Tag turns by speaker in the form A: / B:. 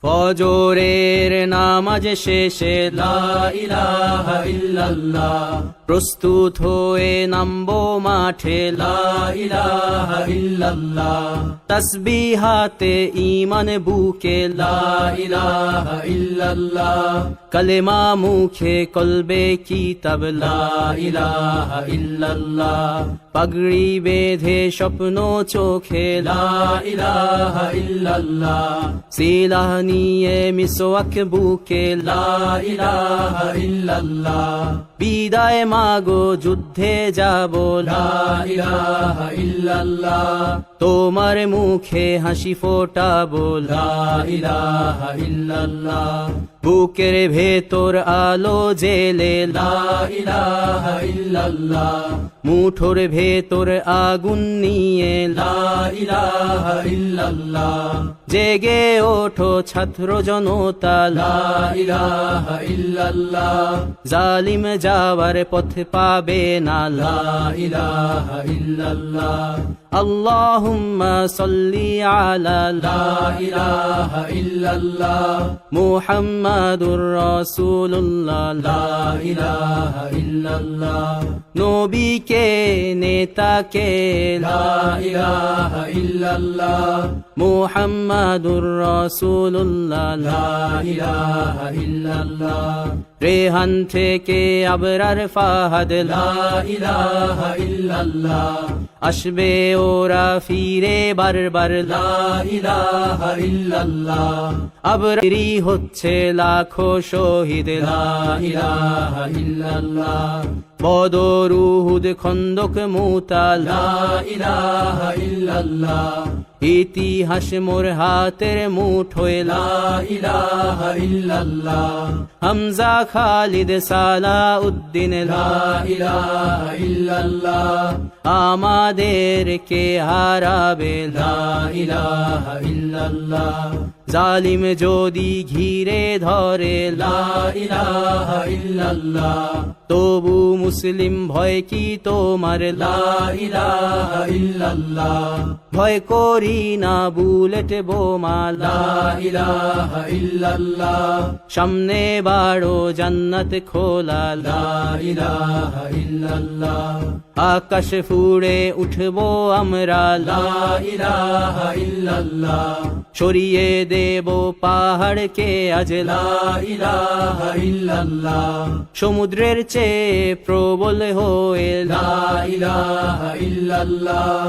A: ফজরের নামাজ শেষে লা ইলাহা ইল্লাল্লাহ, প্রস্তুত হয়ে নামবো মাঠে লা ইলাহা ইল্লাল্লাহ, তাসবিহাতে ঈমান বুকে লা ইলাহা ইল্লাল্লাহ, কালেমা মুখে কলবে কিতাব লা ইলাহা ইল্লাল্লাহ, পাগড়ি বেঁধে স্বপ্ন চোখে লা ইলাহা ইল্লাল্লাহ, সিলাহ নিয়ে মিসওয়াক বুকে লা ইলাহা ইল্লাল্লাহ, বিদায় মাগো যুদ্ধে যাব লা ইলাহা ইল্লাল্লাহ, তোমার মুখে হাসি ফোটাবো লা ইলাহা ইল্লাল্লাহ, বুকের ভেতর আলো জেলে লা ইলাহা ইল্লাল্লাহ, মুঠোর ভেতর আগুন নিয়ে লা ইলাহা ইল্লাল্লাহ, জেগে ওঠো ছাত্র জনতা লা ইলাহা ইল্লাল্লাহ, জালিম যাওয়ার পথ পাবে না লা ইলাহা ইল্লাল্লাহ, আল্লাহুম্মা সাল্লি আলা লা ইলাহা ইল্লাল্লাহ, মুহাম্মাদুর রাসূলুল্লাহ লা ইলাহা ইল্লাল্লাহ, নবীকে নেতাকে লা ইলাহা ইল্লাল্লাহ, মুহাম্মাদুর রাসূলুল্লাহ লা ইলাহা ইল্লাল্লাহ, রেহান থেকে আবরার ফাহাদ লা ইলাহা ইল্লাল্লাহ, আসবে ওরা ফিরে বারবার লা ইলাহা ইল্লাল্লাহ, আবরারি হচ্ছে লাখো শহীদ লা ইলাহা ইল্লাল্লাহ, বদর উহুদ খন্দক মুতা লা ইলাহা ইল্লাল্লাহ, ইতিহাস মোর হাতের মুঠোয় লা ইলাহা ইল্লাল্লাহ, হামজা খালিদ সালাউদ্দিন লা ইলাহা ইল্লাল্লাহ, আমাদেরকে হারাবে লা ইলাহা ইল্লাল্লাহ, জালিম যদি ঘিরে ধরে লা ইলাহা ইল্লাল্লাহ, তবু মুসলিম ভয় কি তোমার লা ইলাহা ইল্লাল্লাহ, ভয় করি না বুলেট বোমা লা ইলাহা ইল্লাল্লাহ, সামনে বাড়ো জান্নাত খোলা লা ইলাহা ইল্লাল্লাহ, আকাশ ফুড়ে উঠবো আমরা লা ইলাহা ইল্লাল্লাহ, সরিয়ে দেব পাহাড়কে আজ লা ইলাহা ইল্লাল্লাহ, সমুদ্রের চেয়ে প্রবল হয়ে লা ইলাহা ইল্লাল্লাহ,